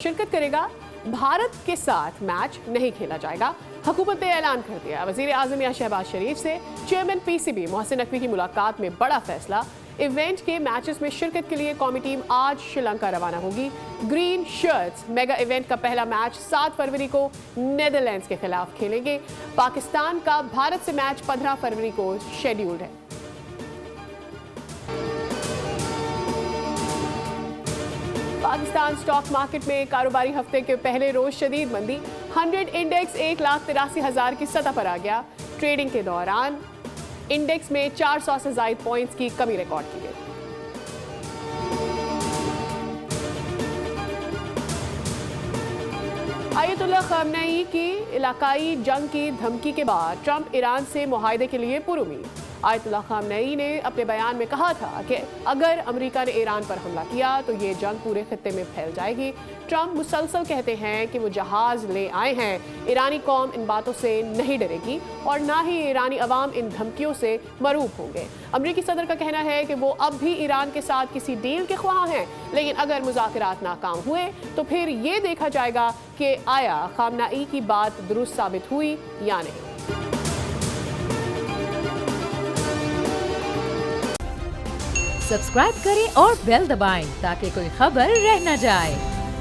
शिरकत करेगा। भारत के साथ मैच नहीं खेला जाएगा। हुकूमत ने ऐलान कर दिया। वज़ीर आज़म या शहबाज शरीफ से चेयरमैन पीसीबी मोहसिन नकवी की मुलाकात में बड़ा फैसला। इवेंट के मैचेस में शिरकत के लिए कौमी टीम आज श्रीलंका रवाना होगी। ग्रीन शर्ट्स मेगा इवेंट का पहला मैच 7 फरवरी को नेदरलैंड्स के खिलाफ खेलेंगे। पाकिस्तान का भारत से मैच 15 फरवरी को शेड्यूल्ड है। पाकिस्तान स्टॉक मार्केट में कारोबारी हफ्ते के पहले रोज शदीद मंदी। 100 इंडेक्स 1,83,000 की सतह पर आ गया। ट्रेडिंग के दौरान इंडेक्स में 400 से ज्यादा पॉइंट्स की कमी रिकॉर्ड की गई। आयतुल्लाह ख़ामनेई की इलाकाई जंग की धमकी के बाद ट्रंप ईरान से मुआहदे के लिए पुरुमीद। आयतुल्लाह ख़ामनेई ने अपने बयान में कहा था कि अगर अमेरिका ने ईरान पर हमला किया तो ये जंग पूरे खित्ते में फैल जाएगी। ट्रंप मुसलसल कहते हैं कि वो जहाज ले आए हैं। ईरानी कौम इन बातों से नहीं डरेगी और ना ही ईरानी अवाम इन धमकियों से मरूब होंगे। अमेरिकी सदर का कहना है कि वो अब भी ईरान के साथ किसी डील के ख्वाह हैं, लेकिन अगर मुज़ाकरात नाकाम हुए तो फिर ये देखा जाएगा कि आया ख़ामनेई की बात दुरुस्त साबित हुई या नहीं। सब्सक्राइब करें और बेल दबाएं ताकि कोई खबर रह न जाए।